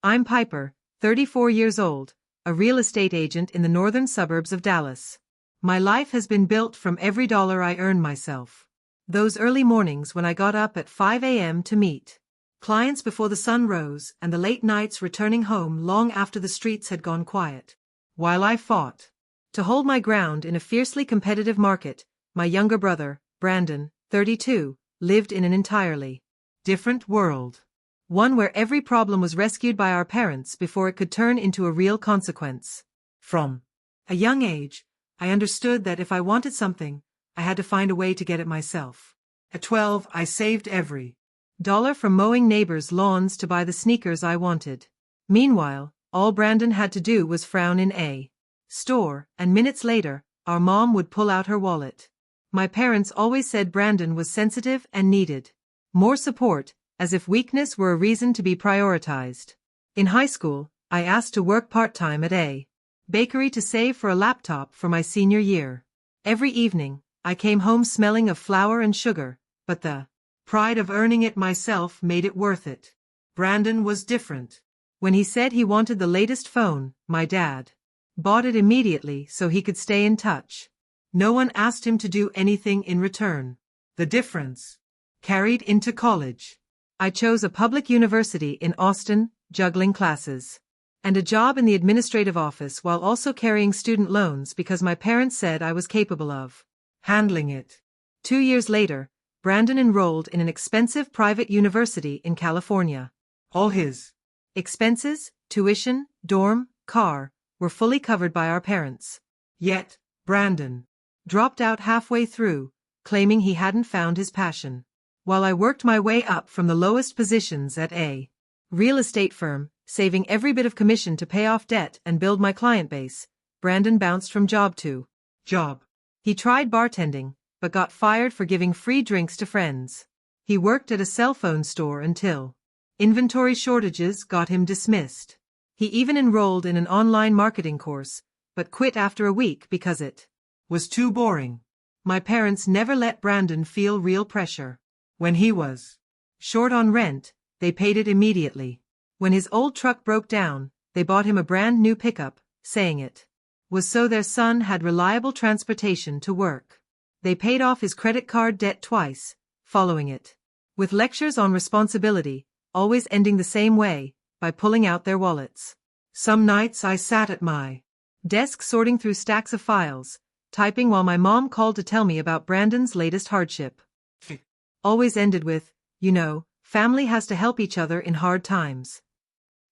I'm Piper, 34 years old, a real estate agent in the northern suburbs of Dallas. My life has been built from every dollar I earn myself. Those early mornings when I got up at 5 a.m. to meet clients before the sun rose, and the late nights returning home long after the streets had gone quiet. While I fought to hold my ground in a fiercely competitive market, my younger brother, Brandon, 32, lived in an entirely different world. One where every problem was rescued by our parents before it could turn into a real consequence. From a young age, I understood that if I wanted something, I had to find a way to get it myself. At 12, I saved every dollar from mowing neighbors' lawns to buy the sneakers I wanted. Meanwhile, all Brandon had to do was frown in a store, and minutes later, our mom would pull out her wallet. My parents always said Brandon was sensitive and needed more support, as if weakness were a reason to be prioritized. In high school, I asked to work part-time at a bakery to save for a laptop for my senior year. Every evening, I came home smelling of flour and sugar, but the pride of earning it myself made it worth it. Brandon was different. When he said he wanted the latest phone, my dad bought it immediately so he could stay in touch. No one asked him to do anything in return. The difference carried into college. I chose a public university in Austin, juggling classes and a job in the administrative office while also carrying student loans because my parents said I was capable of handling it. 2 years later, Brandon enrolled in an expensive private university in California. All his expenses, tuition, dorm, car, were fully covered by our parents. Yet, Brandon dropped out halfway through, claiming he hadn't found his passion. While I worked my way up from the lowest positions at a real estate firm, saving every bit of commission to pay off debt and build my client base, Brandon bounced from job to job. He tried bartending, but got fired for giving free drinks to friends. He worked at a cell phone store until inventory shortages got him dismissed. He even enrolled in an online marketing course, but quit after a week because it was too boring. My parents never let Brandon feel real pressure. When he was short on rent, they paid it immediately. When his old truck broke down, they bought him a brand new pickup, saying it was so their son had reliable transportation to work. They paid off his credit card debt twice, following it with lectures on responsibility, always ending the same way, by pulling out their wallets. Some nights I sat at my desk sorting through stacks of files, typing while my mom called to tell me about Brandon's latest hardship. Always ended with, family has to help each other in hard times.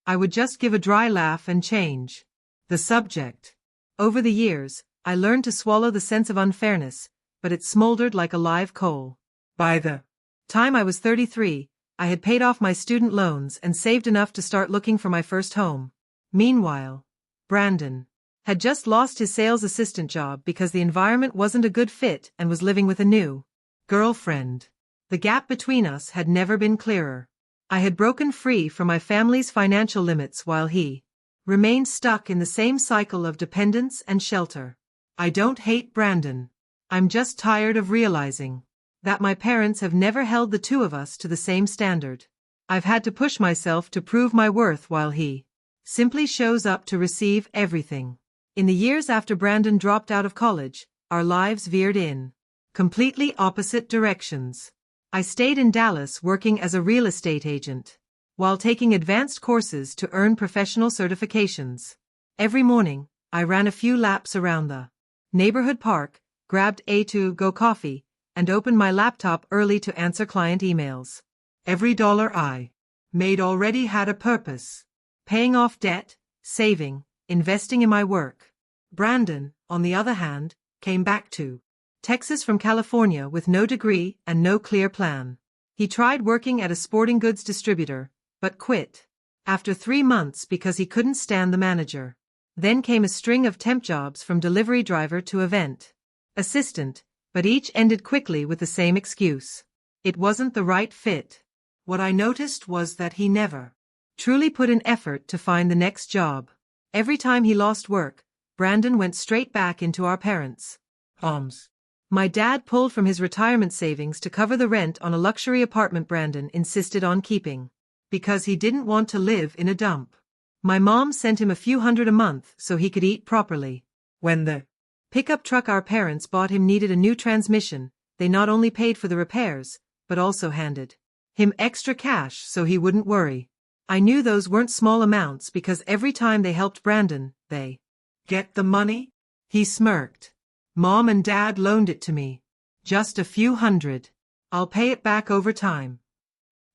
I would just give a dry laugh and change the subject. Over the years, I learned to swallow the sense of unfairness, but it smoldered like a live coal. By the time I was 33, I had paid off my student loans and saved enough to start looking for my first home. Meanwhile, Brandon had just lost his sales assistant job because the environment wasn't a good fit and was living with a new girlfriend. The gap between us had never been clearer. I had broken free from my family's financial limits while he remained stuck in the same cycle of dependence and shelter. I don't hate Brandon. I'm just tired of realizing that my parents have never held the two of us to the same standard. I've had to push myself to prove my worth while he simply shows up to receive everything. In the years after Brandon dropped out of college, our lives veered in completely opposite directions. I stayed in Dallas working as a real estate agent, while taking advanced courses to earn professional certifications. Every morning, I ran a few laps around the neighborhood park, grabbed a to-go coffee, and opened my laptop early to answer client emails. Every dollar I made already had a purpose: paying off debt, saving, investing in my work. Brandon, on the other hand, came back to Texas from California with no degree and no clear plan. He tried working at a sporting goods distributor, but quit after 3 months because he couldn't stand the manager. Then came a string of temp jobs from delivery driver to event assistant, but each ended quickly with the same excuse: it wasn't the right fit. What I noticed was that he never truly put in effort to find the next job. Every time he lost work, Brandon went straight back into our parents' arms. My dad pulled from his retirement savings to cover the rent on a luxury apartment Brandon insisted on keeping. because he didn't want to live in a dump. My mom sent him a few hundred a month so he could eat properly. When the pickup truck our parents bought him needed a new transmission, they not only paid for the repairs, but also handed him extra cash so he wouldn't worry. I knew those weren't small amounts because every time they helped Brandon, they get the money? He smirked. Mom and Dad loaned it to me. Just a few hundred. I'll pay it back over time.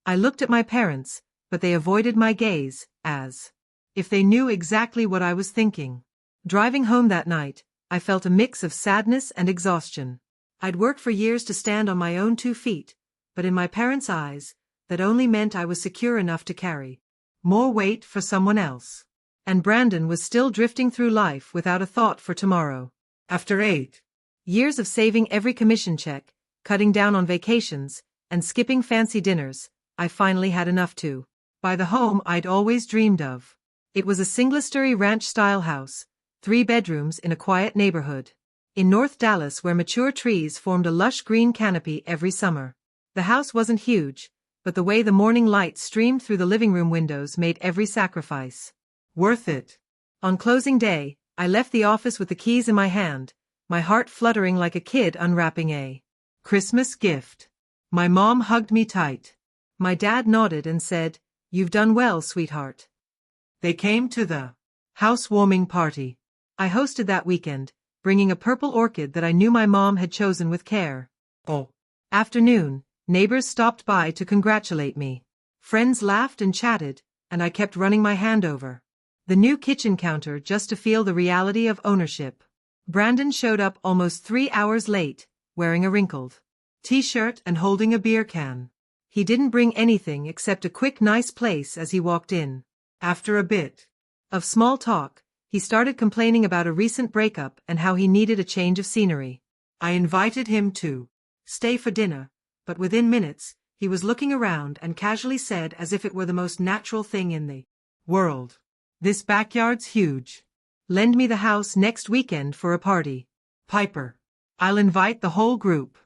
I looked at my parents, but they avoided my gaze, as if they knew exactly what I was thinking. Driving home that night, I felt a mix of sadness and exhaustion. I'd worked for years to stand on my own 2 feet, but in my parents' eyes, that only meant I was secure enough to carry more weight for someone else. And Brandon was still drifting through life without a thought for tomorrow. After 8 years of saving every commission check, cutting down on vacations, and skipping fancy dinners, I finally had enough to buy the home I'd always dreamed of. It was a single-story ranch-style house, 3 bedrooms in a quiet neighborhood in North Dallas where mature trees formed a lush green canopy every summer. The house wasn't huge, but the way the morning light streamed through the living room windows made every sacrifice worth it. On closing day, I left the office with the keys in my hand, my heart fluttering like a kid unwrapping a Christmas gift. My mom hugged me tight. My dad nodded and said, "You've done well, sweetheart." They came to the housewarming party I hosted that weekend, bringing a purple orchid that I knew my mom had chosen with care. Afternoon, neighbors stopped by to congratulate me. Friends laughed and chatted, and I kept running my hand over the new kitchen counter just to feel the reality of ownership. Brandon showed up almost 3 hours late, wearing a wrinkled t-shirt and holding a beer can. He didn't bring anything except a quick nice place as he walked in. After a bit of small talk, he started complaining about a recent breakup and how he needed a change of scenery. I invited him to stay for dinner, but within minutes, he was looking around and casually said as if it were the most natural thing in the world, "This backyard's huge. Lend me the house next weekend for a party. Piper. I'll invite the whole group.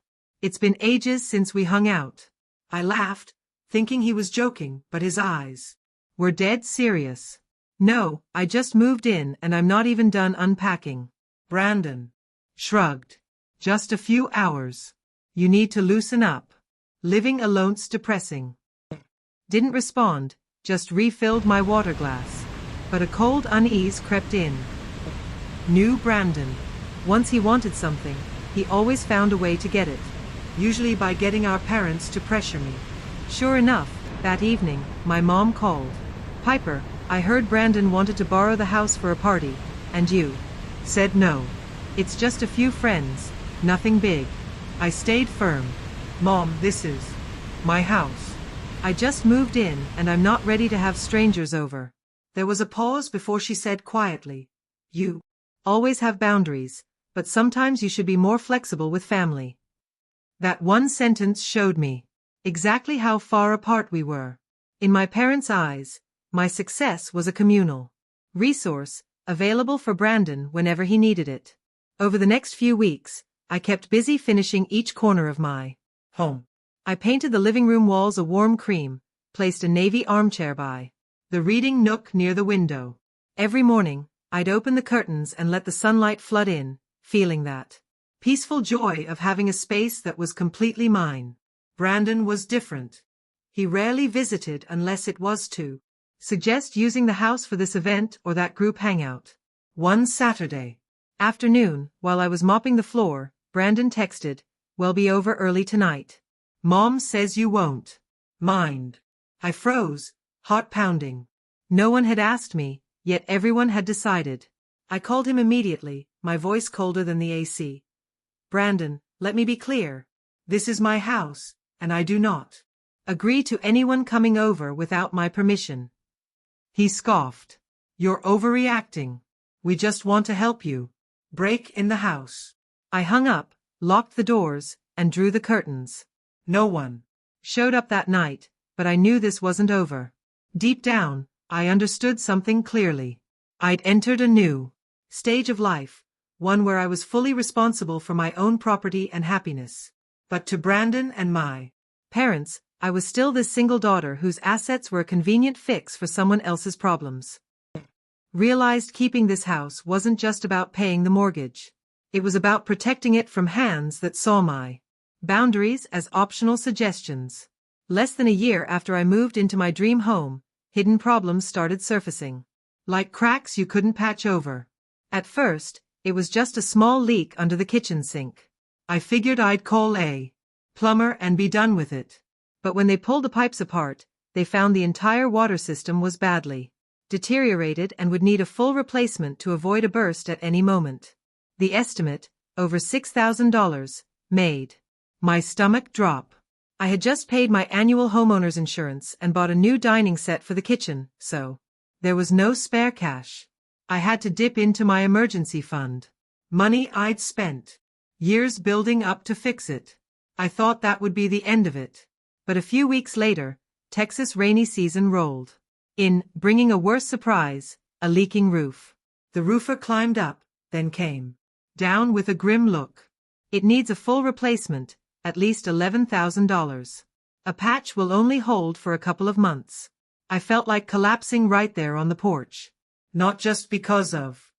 It's been ages since we hung out." I laughed, thinking he was joking, but his eyes were dead serious. "No, I just moved in and I'm not even done unpacking." Brandon shrugged. "Just a few hours. You need to loosen up. Living alone's depressing." Didn't respond, just refilled my water glass. But a cold unease crept in. Knew Brandon. Once he wanted something, he always found a way to get it. Usually by getting our parents to pressure me. Sure enough, that evening, my mom called. "Piper, I heard Brandon wanted to borrow the house for a party, and you said no. It's just a few friends, nothing big." I stayed firm. "Mom, this is my house. I just moved in and I'm not ready to have strangers over." There was a pause before she said quietly, "You always have boundaries, but sometimes you should be more flexible with family." That one sentence showed me exactly how far apart we were. In my parents' eyes, my success was a communal resource, available for Brandon whenever he needed it. Over the next few weeks, I kept busy finishing each corner of my home. I painted the living room walls a warm cream, placed a navy armchair by the reading nook near the window. Every morning, I'd open the curtains and let the sunlight flood in, feeling that peaceful joy of having a space that was completely mine. Brandon was different. He rarely visited unless it was to suggest using the house for this event or that group hangout. One Saturday afternoon, while I was mopping the floor, Brandon texted, "We'll be over early tonight. Mom says you won't mind." I froze, heart pounding. No one had asked me, yet everyone had decided. I called him immediately, my voice colder than the AC. "Brandon, let me be clear. This is my house, and I do not agree to anyone coming over without my permission." He scoffed. "You're overreacting. We just want to help you break in the house." I hung up, locked the doors, and drew the curtains. No one showed up that night, but I knew this wasn't over. Deep down, I understood something clearly. I'd entered a new stage of life, one where I was fully responsible for my own property and happiness. But to Brandon and my parents, I was still this single daughter whose assets were a convenient fix for someone else's problems. Realized keeping this house wasn't just about paying the mortgage. It was about protecting it from hands that saw my boundaries as optional suggestions. Less than a year after I moved into my dream home, hidden problems started surfacing. Like cracks you couldn't patch over. At first, it was just a small leak under the kitchen sink. I figured I'd call a plumber and be done with it. But when they pulled the pipes apart, they found the entire water system was badly deteriorated and would need a full replacement to avoid a burst at any moment. The estimate, over $6,000, made my stomach drop. I had just paid my annual homeowner's insurance and bought a new dining set for the kitchen, so there was no spare cash. I had to dip into my emergency fund. Money I'd spent years building up to fix it. I thought that would be the end of it. But a few weeks later, Texas rainy season rolled in, bringing a worse surprise, a leaking roof. The roofer climbed up, then came down with a grim look. It needs a full replacement, at least $11,000. A patch will only hold for a couple of months. I felt like collapsing right there on the porch. Not just because of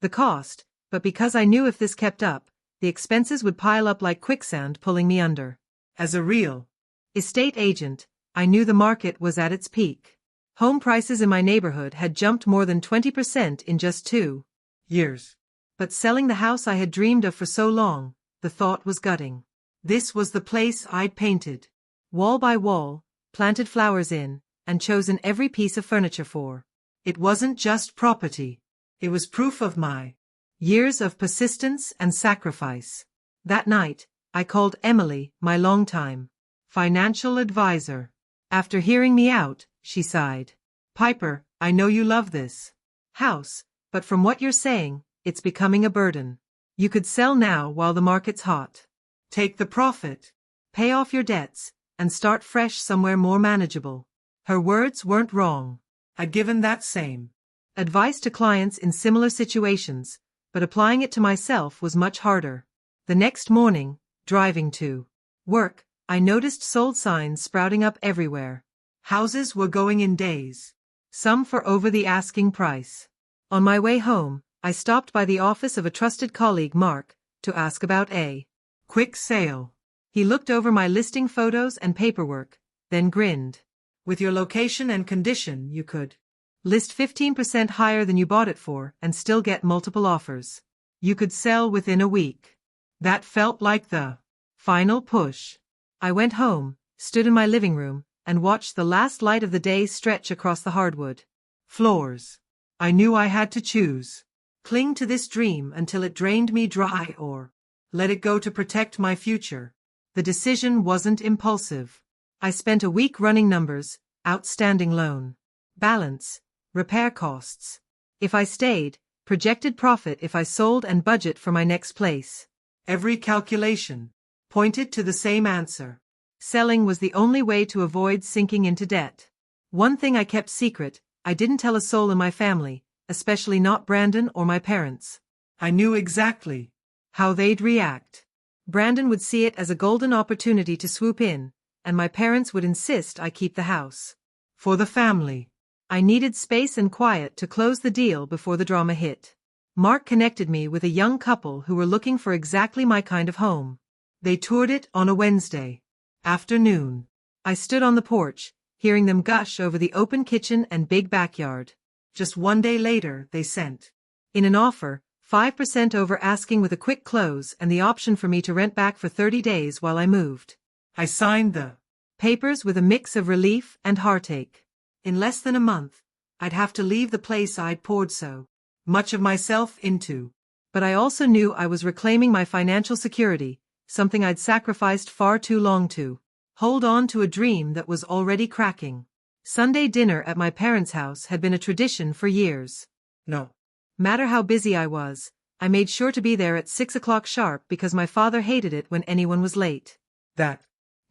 the cost, but because I knew if this kept up, the expenses would pile up like quicksand pulling me under. As a real estate agent, I knew the market was at its peak. Home prices in my neighborhood had jumped more than 20% in just 2 years. But selling the house I had dreamed of for so long, the thought was gutting. This was the place I'd painted, wall by wall, planted flowers in, and chosen every piece of furniture for. It wasn't just property. It was proof of my years of persistence and sacrifice. That night, I called Emily, my longtime financial advisor. After hearing me out, she sighed. Piper, I know you love this house, but from what you're saying, it's becoming a burden. You could sell now while the market's hot. Take the profit, pay off your debts, and start fresh somewhere more manageable. Her words weren't wrong. I'd given that same advice to clients in similar situations, but applying it to myself was much harder. The next morning, driving to work, I noticed sold signs sprouting up everywhere. Houses were going in days, some for over the asking price. On my way home, I stopped by the office of a trusted colleague, Mark, to ask about a quick sale. He looked over my listing photos and paperwork, then grinned. With your location and condition, you could list 15% higher than you bought it for and still get multiple offers. You could sell within a week. That felt like the final push. I went home, stood in my living room, and watched the last light of the day stretch across the hardwood floors. I knew I had to choose. Cling to this dream until it drained me dry or let it go to protect my future. The decision wasn't impulsive. I spent a week running numbers, outstanding loan balance, repair costs. If I stayed, projected profit if I sold, and budget for my next place. Every calculation pointed to the same answer. Selling was the only way to avoid sinking into debt. One thing I kept secret, I didn't tell a soul in my family, especially not Brandon or my parents. I knew exactly how they'd react. Brandon would see it as a golden opportunity to swoop in, and my parents would insist I keep the house. For the family. I needed space and quiet to close the deal before the drama hit. Mark connected me with a young couple who were looking for exactly my kind of home. They toured it on a Wednesday afternoon. I stood on the porch, hearing them gush over the open kitchen and big backyard. Just one day later, they sent in an offer, 5% over asking with a quick close and the option for me to rent back for 30 days while I moved. I signed the papers with a mix of relief and heartache. In less than a month, I'd have to leave the place I'd poured so much of myself into. But I also knew I was reclaiming my financial security, something I'd sacrificed far too long to hold on to a dream that was already cracking. Sunday dinner at my parents' house had been a tradition for years. No matter how busy I was, I made sure to be there at 6 o'clock sharp because my father hated it when anyone was late. That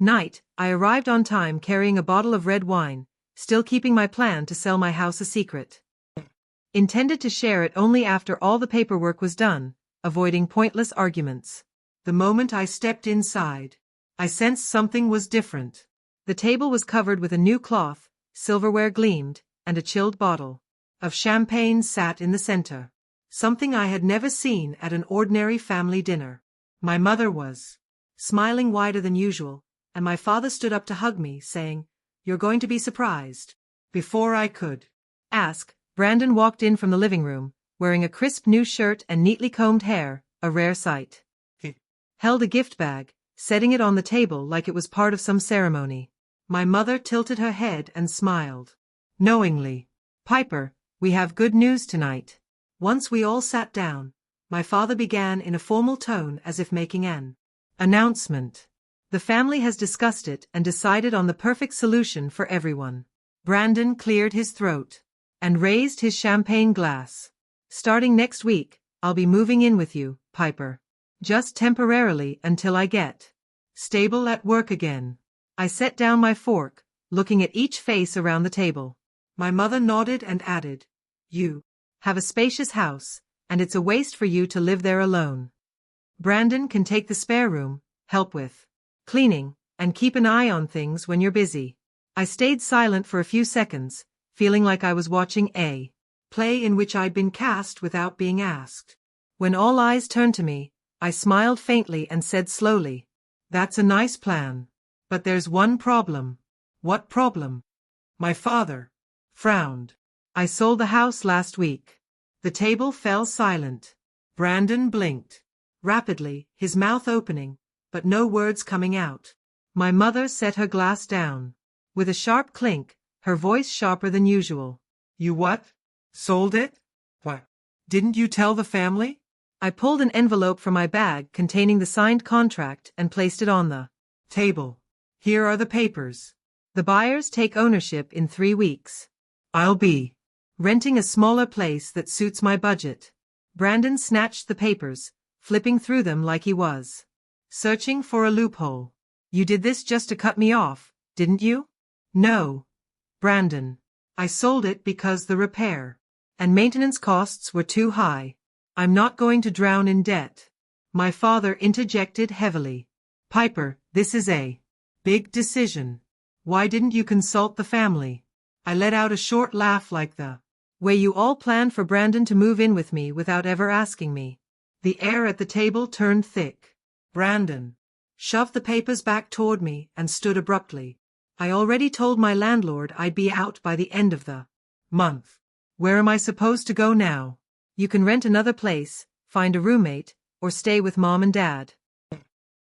night, I arrived on time carrying a bottle of red wine, still keeping my plan to sell my house a secret. Intended to share it only after all the paperwork was done, avoiding pointless arguments. The moment I stepped inside, I sensed something was different. The table was covered with a new cloth, silverware gleamed, and a chilled bottle of champagne sat in the center. Something I had never seen at an ordinary family dinner. My mother was smiling wider than usual, and my father stood up to hug me, saying, "You're going to be surprised." Before I could ask, Brandon walked in from the living room, wearing a crisp new shirt and neatly combed hair, a rare sight. He held a gift bag, setting it on the table like it was part of some ceremony. My mother tilted her head and smiled knowingly. "Piper, we have good news tonight." Once we all sat down, my father began in a formal tone as if making an announcement. "The family has discussed it and decided on the perfect solution for everyone." Brandon cleared his throat and raised his champagne glass. "Starting next week, I'll be moving in with you, Piper. Just temporarily until I get stable at work again." I set down my fork, looking at each face around the table. My mother nodded and added, "You have a spacious house, and it's a waste for you to live there alone. Brandon can take the spare room, help with cleaning, and keep an eye on things when you're busy." I stayed silent for a few seconds, feeling like I was watching a play in which I'd been cast without being asked. When all eyes turned to me, I smiled faintly and said slowly, "That's a nice plan. But there's one problem." "What problem?" My father frowned. "I sold the house last week." The table fell silent. Brandon blinked rapidly, his mouth opening, but no words coming out. My mother set her glass down. With a sharp clink, her voice sharper than usual. "You what? Sold it? What? Didn't you tell the family?" I pulled an envelope from my bag containing the signed contract and placed it on the table. "Here are the papers. The buyers take ownership in 3 weeks. I'll be renting a smaller place that suits my budget." Brandon snatched the papers, flipping through them like he was searching for a loophole. "You did this just to cut me off, didn't you?" "No, Brandon. I sold it because the repair and maintenance costs were too high. I'm not going to drown in debt." My father interjected heavily. "Piper, this is a big decision. Why didn't you consult the family?" I let out a short laugh like the way you all planned for Brandon to move in with me without ever asking me. The air at the table turned thick. Brandon shoved the papers back toward me and stood abruptly. "I already told my landlord I'd be out by the end of the month. Where am I supposed to go now?" "You can rent another place, find a roommate, or stay with Mom and Dad."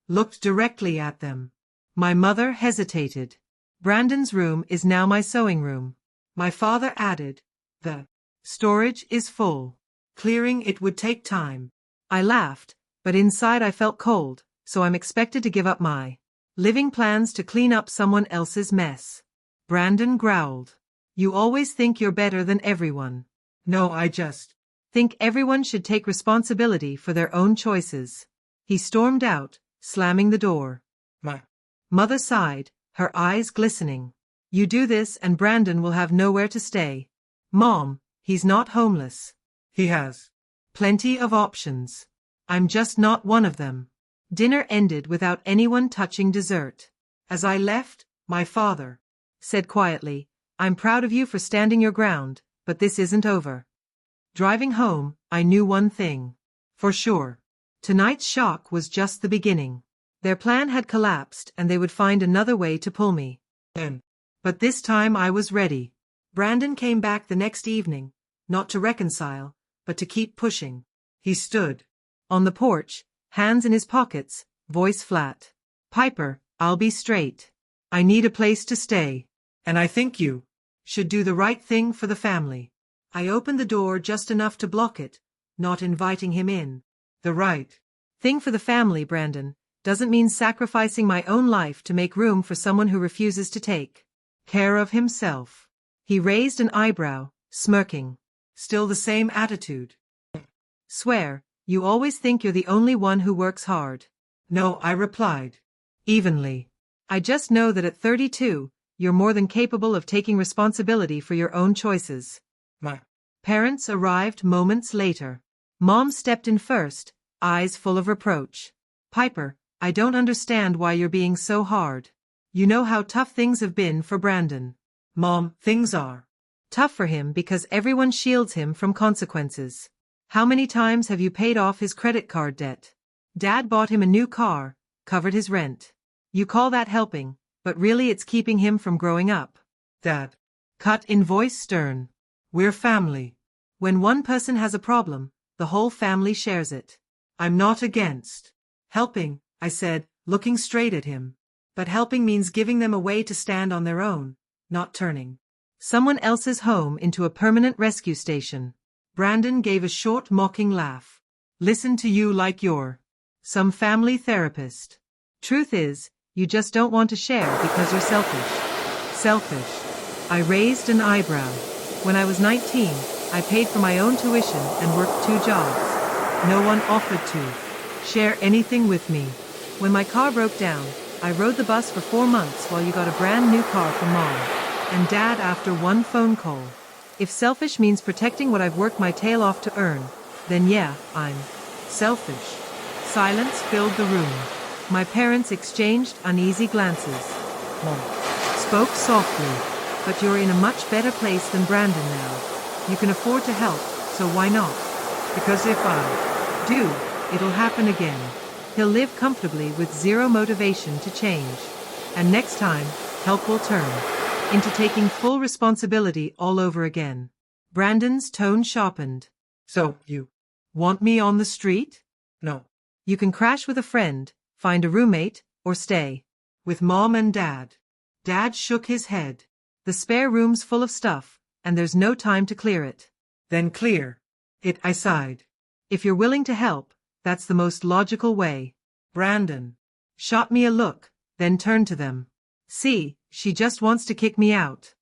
Looked directly at them. My mother hesitated. "Brandon's room is now my sewing room." My father added, "The storage is full. Clearing it would take time." I laughed, but inside I felt cold, so I'm expected to give up my living plans to clean up someone else's mess. Brandon growled, "You always think you're better than everyone." "No, I just think everyone should take responsibility for their own choices." He stormed out, slamming the door. My mother sighed, her eyes glistening. "You do this and Brandon will have nowhere to stay." "Mom, he's not homeless. He has plenty of options. I'm just not one of them." Dinner ended without anyone touching dessert. As I left, my father said quietly, "I'm proud of you for standing your ground, but this isn't over." Driving home, I knew one thing for sure. Tonight's shock was just the beginning. Their plan had collapsed and they would find another way to pull me in. But this time I was ready. Brandon came back the next evening, not to reconcile, but to keep pushing. He stood on the porch, hands in his pockets, voice flat. "Piper, I'll be straight. I need a place to stay. And I think you should do the right thing for the family." I opened the door just enough to block it, not inviting him in. "The right thing for the family, Brandon, doesn't mean sacrificing my own life to make room for someone who refuses to take care of himself." He raised an eyebrow, smirking. "Still the same attitude." "Swear, you always think you're the only one who works hard." "No," I replied, evenly. "I just know that at 32, you're more than capable of taking responsibility for your own choices." My parents arrived moments later. Mom stepped in first, eyes full of reproach. "Piper, I don't understand why you're being so hard. You know how tough things have been for Brandon. Mom, things are Tough for him because everyone shields him from consequences. How many times have you paid off his credit card debt? Dad bought him a new car, covered his rent. You call that helping, but really it's keeping him from growing up. Dad. Cut in voice stern. We're family. When one person has a problem, the whole family shares it. I'm not against helping, I said, looking straight at him. But helping means giving them a way to stand on their own, not turning someone else's home into a permanent rescue station. Brandon gave a short mocking laugh. Listen to you like you're some family therapist. Truth is, you just don't want to share because you're selfish. Selfish. I raised an eyebrow. When I was 19, I paid for my own tuition and worked 2 jobs. No one offered to share anything with me. When my car broke down, I rode the bus for 4 months while you got a brand new car from Mom and Dad after 1 phone call. If selfish means protecting what I've worked my tail off to earn, then yeah, I'm selfish. Silence filled the room. My parents exchanged uneasy glances. Mom spoke softly. But you're in a much better place than Brandon now. You can afford to help, so why not? Because if I do, it'll happen again. He'll live comfortably with zero motivation to change. And next time, help will turn into taking full responsibility all over again. Brandon's tone sharpened. So, you want me on the street? No. You can crash with a friend, find a roommate, or stay with Mom and Dad. Dad shook his head. The spare room's full of stuff, and there's no time to clear it. Then clear it, I sighed. If you're willing to help, that's the most logical way. Brandon shot me a look, then turned to them. See, she just wants to kick me out.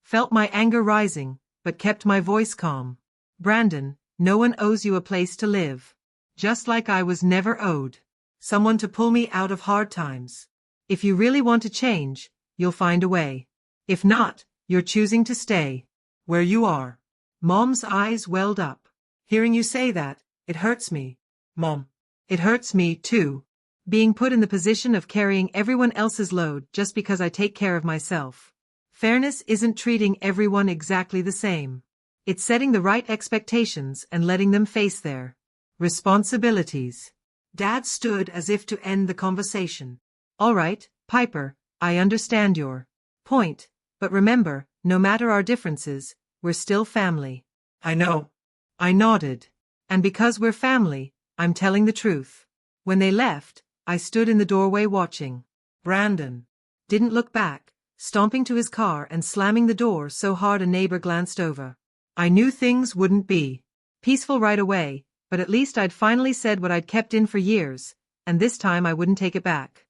Felt my anger rising, but kept my voice calm. Brandon, no one owes you a place to live. Just like I was never owed someone to pull me out of hard times. If you really want to change, you'll find a way. If not, you're choosing to stay where you are. Mom's eyes welled up. Hearing you say that, it hurts me. Mom, it hurts me too. Being put in the position of carrying everyone else's load just because I take care of myself. Fairness isn't treating everyone exactly the same. It's setting the right expectations and letting them face their responsibilities. Dad stood as if to end the conversation. All right, Piper, I understand your point, but remember, no matter our differences, we're still family. I know. I nodded. And because we're family, I'm telling the truth. When they left, I stood in the doorway watching. Brandon didn't look back, stomping to his car and slamming the door so hard a neighbor glanced over. I knew things wouldn't be peaceful right away, but at least I'd finally said what I'd kept in for years, and this time I wouldn't take it back.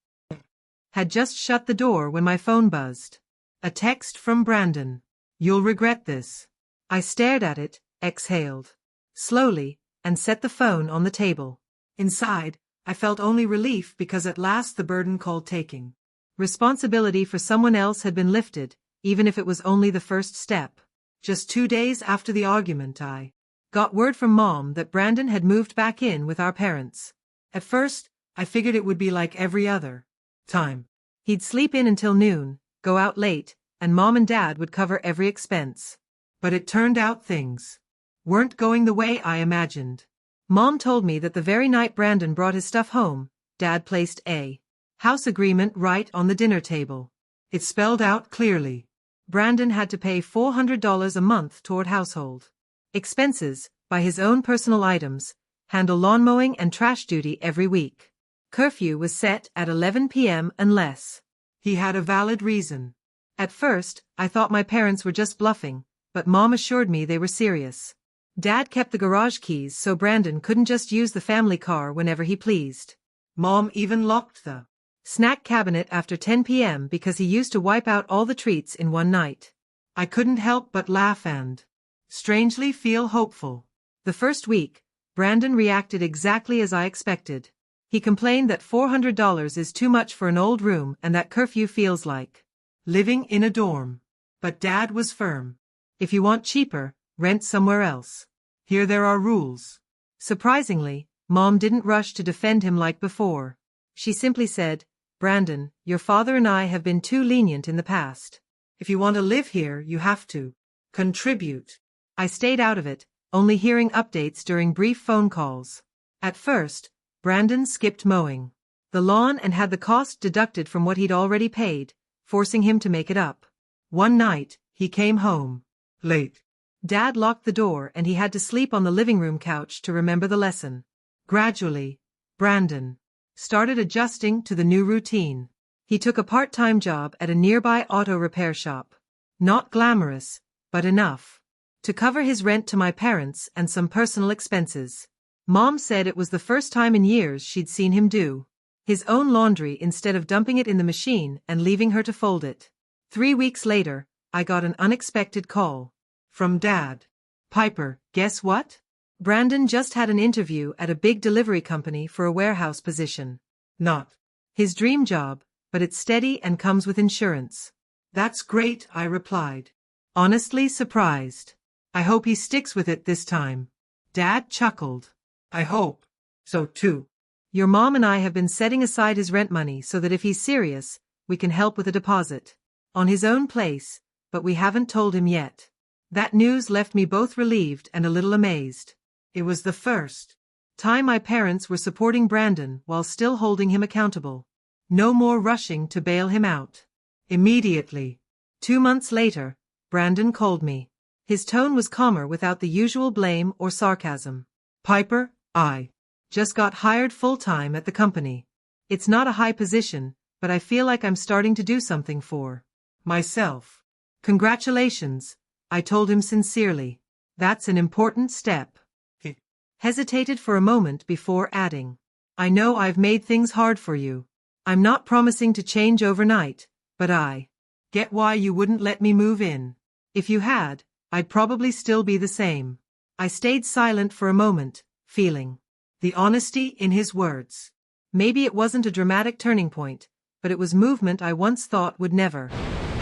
Had just shut the door when my phone buzzed. A text from Brandon. You'll regret this. I stared at it, exhaled slowly, and set the phone on the table. Inside, I felt only relief because at last the burden called taking. Responsibility for someone else had been lifted, even if it was only the first step. Just 2 days after the argument, I got word from Mom that Brandon had moved back in with our parents. At first, I figured it would be like every other time. He'd sleep in until noon, go out late, and Mom and Dad would cover every expense. But it turned out things weren't going the way I imagined. Mom told me that the very night Brandon brought his stuff home, Dad placed a house agreement right on the dinner table. It spelled out clearly. Brandon had to pay $400 a month toward household expenses, buy his own personal items, handle lawn mowing and trash duty every week. Curfew was set at 11 p.m. unless he had a valid reason. At first, I thought my parents were just bluffing, but Mom assured me they were serious. Dad kept the garage keys so Brandon couldn't just use the family car whenever he pleased. Mom even locked the snack cabinet after 10 p.m. because he used to wipe out all the treats in one night. I couldn't help but laugh and strangely feel hopeful. The first week, Brandon reacted exactly as I expected. He complained that $400 is too much for an old room and that curfew feels like living in a dorm. But Dad was firm. If you want cheaper, rent somewhere else. Here there are rules. Surprisingly, Mom didn't rush to defend him like before. She simply said, Brandon, your father and I have been too lenient in the past. If you want to live here, you have to contribute. I stayed out of it, only hearing updates during brief phone calls. At first, Brandon skipped mowing the lawn and had the cost deducted from what he'd already paid, forcing him to make it up. One night, he came home Late. Dad locked the door and he had to sleep on the living room couch to remember the lesson. Gradually, Brandon started adjusting to the new routine. He took a part-time job at a nearby auto repair shop. Not glamorous, but enough to cover his rent to my parents and some personal expenses. Mom said it was the first time in years she'd seen him do his own laundry instead of dumping it in the machine and leaving her to fold it. 3 weeks later, I got an unexpected call From Dad. Piper, guess what? Brandon just had an interview at a big delivery company for a warehouse position. Not His dream job, but it's steady and comes with insurance. That's great, I replied. Honestly surprised. I hope he sticks with it this time. Dad chuckled. I hope so too. Your mom and I have been setting aside his rent money so that if he's serious, we can help with a deposit on his own place, but we haven't told him yet. That news left me both relieved and a little amazed. It was the first time my parents were supporting Brandon while still holding him accountable. No more rushing to bail him out. Immediately. 2 months later, Brandon called me. His tone was calmer without the usual blame or sarcasm. Piper, I just got hired full-time at the company. It's not a high position, but I feel like I'm starting to do something for myself. Congratulations, I told him sincerely. That's an important step. He hesitated for a moment before adding, I know I've made things hard for you. I'm not promising to change overnight, but I get why you wouldn't let me move in. If you had, I'd probably still be the same. I stayed silent for a moment, feeling the honesty in his words. Maybe it wasn't a dramatic turning point, but it was movement I once thought would never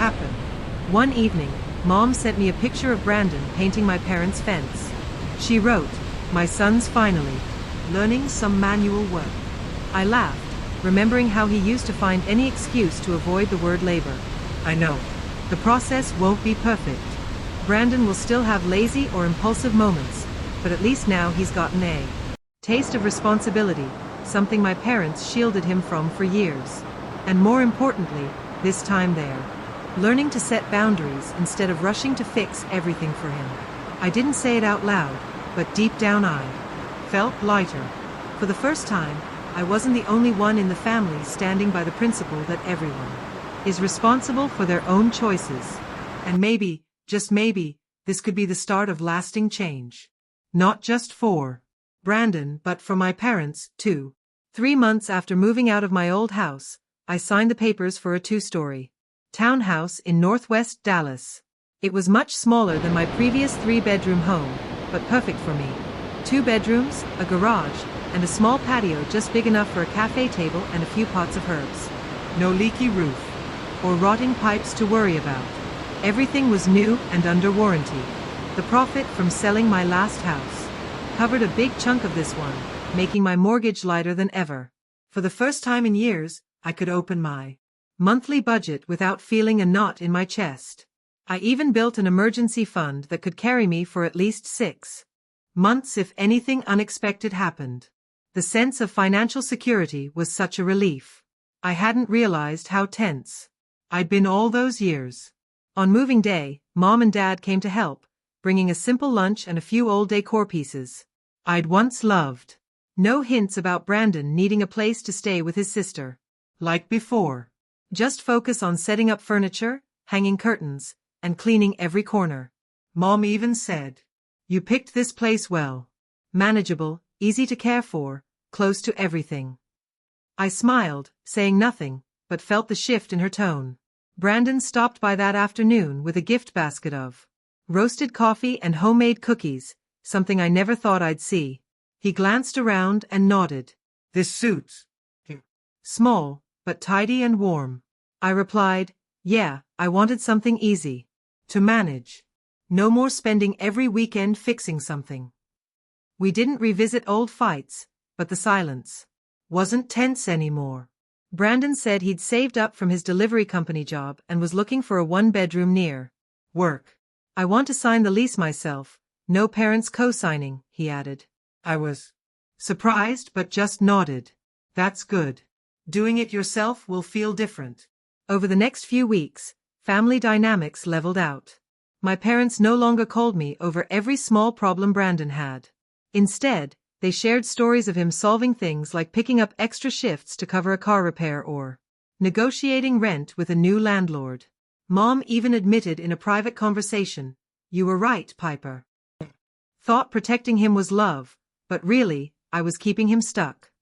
happen. One evening, Mom sent me a picture of Brandon painting my parents' fence. She wrote, "My son's finally learning some manual work." I laughed, remembering how he used to find any excuse to avoid the word labor. I know. The process won't be perfect. Brandon will still have lazy or impulsive moments, but at least now he's gotten a taste of responsibility, something my parents shielded him from for years. And more importantly, this time they're learning to set boundaries instead of rushing to fix everything for him. I didn't say it out loud, but deep down I felt lighter. For the first time, I wasn't the only one in the family standing by the principle that everyone is responsible for their own choices. And maybe, just maybe, this could be the start of lasting change. Not just for Brandon, but for my parents, too. 3 months after moving out of my old house, I signed the papers for a 2-story townhouse in northwest Dallas. It was much smaller than my previous 3-bedroom home, but perfect for me. 2 bedrooms, a garage, and a small patio just big enough for a cafe table and a few pots of herbs. No leaky roof or rotting pipes to worry about. Everything was new and under warranty. The profit from selling my last house covered a big chunk of this one, making my mortgage lighter than ever. For the first time in years, I could open my monthly budget without feeling a knot in my chest. I even built an emergency fund that could carry me for at least 6 months if anything unexpected happened. The sense of financial security was such a relief. I hadn't realized how tense I'd been all those years. On moving day, Mom and Dad came to help, bringing a simple lunch and a few old decor pieces I'd once loved. No hints about Brandon needing a place to stay with his sister like before. Just focus on setting up furniture, hanging curtains, and cleaning every corner. Mom even said, "You picked this place well. Manageable, easy to care for, close to everything." I smiled, saying nothing, but felt the shift in her tone. Brandon stopped by that afternoon with a gift basket of roasted coffee and homemade cookies, something I never thought I'd see. He glanced around and nodded. "This suits you." "Small, but tidy and warm." I replied, "Yeah, I wanted something easy to manage. No more spending every weekend fixing something." We didn't revisit old fights, but the silence wasn't tense anymore. Brandon said he'd saved up from his delivery company job and was looking for a one-bedroom near work. I want to sign the lease myself, no parents co-signing, he added. I was surprised but just nodded. That's good. Doing it yourself will feel different. Over the next few weeks, family dynamics leveled out. My parents no longer called me over every small problem Brandon had. Instead, they shared stories of him solving things like picking up extra shifts to cover a car repair or negotiating rent with a new landlord. Mom even admitted in a private conversation, "You were right, Piper." Thought protecting him was love, but really, I was keeping him stuck.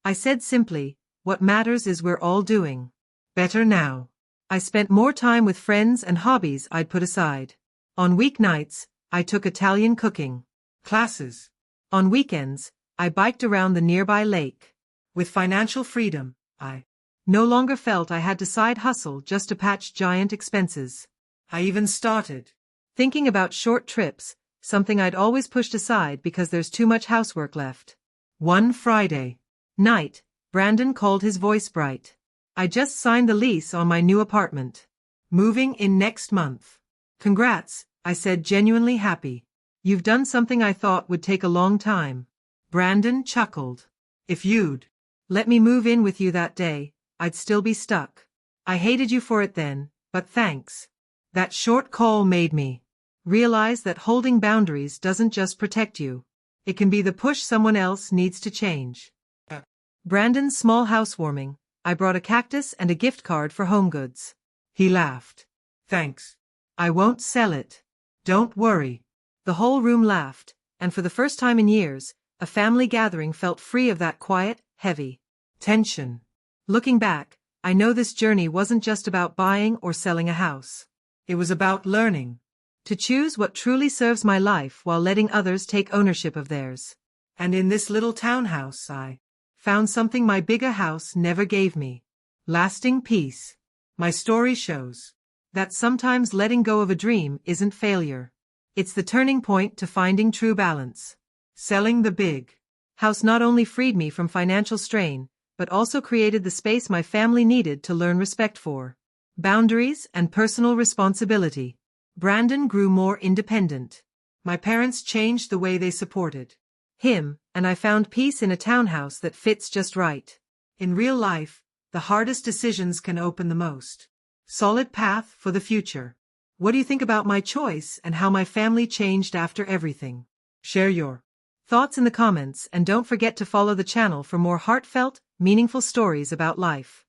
I said simply, "What matters is we're all doing better now." I spent more time with friends and hobbies I'd put aside. On weeknights, I took Italian cooking classes. On weekends, I biked around the nearby lake. With financial freedom, I no longer felt I had to side hustle just to patch giant expenses. I even started thinking about short trips, something I'd always pushed aside because there's too much housework left. One Friday night, Brandon called, his voice bright. "I just signed the lease on my new apartment. Moving in next month." "Congrats," I said, genuinely happy. "You've done something I thought would take a long time." Brandon chuckled. "If you'd let me move in with you that day, I'd still be stuck. I hated you for it then, but thanks." That short call made me realize that holding boundaries doesn't just protect you. It can be the push someone else needs to change. Brandon's small housewarming, I brought a cactus and a gift card for home goods. He laughed. "Thanks. I won't sell it. Don't worry." The whole room laughed, and for the first time in years, a family gathering felt free of that quiet, heavy tension. Looking back, I know this journey wasn't just about buying or selling a house. It was about learning to choose what truly serves my life while letting others take ownership of theirs. And in this little townhouse, I found something my bigger house never gave me: lasting peace. My story shows that sometimes letting go of a dream isn't failure. It's the turning point to finding true balance. Selling the big house not only freed me from financial strain, but also created the space my family needed to learn respect for boundaries and personal responsibility. Brandon grew more independent. My parents changed the way they supported him, and I found peace in a townhouse that fits just right. In real life, the hardest decisions can open the most solid path for the future. What do you think about my choice and how my family changed after everything? Share your thoughts in the comments, and don't forget to follow the channel for more heartfelt, meaningful stories about life.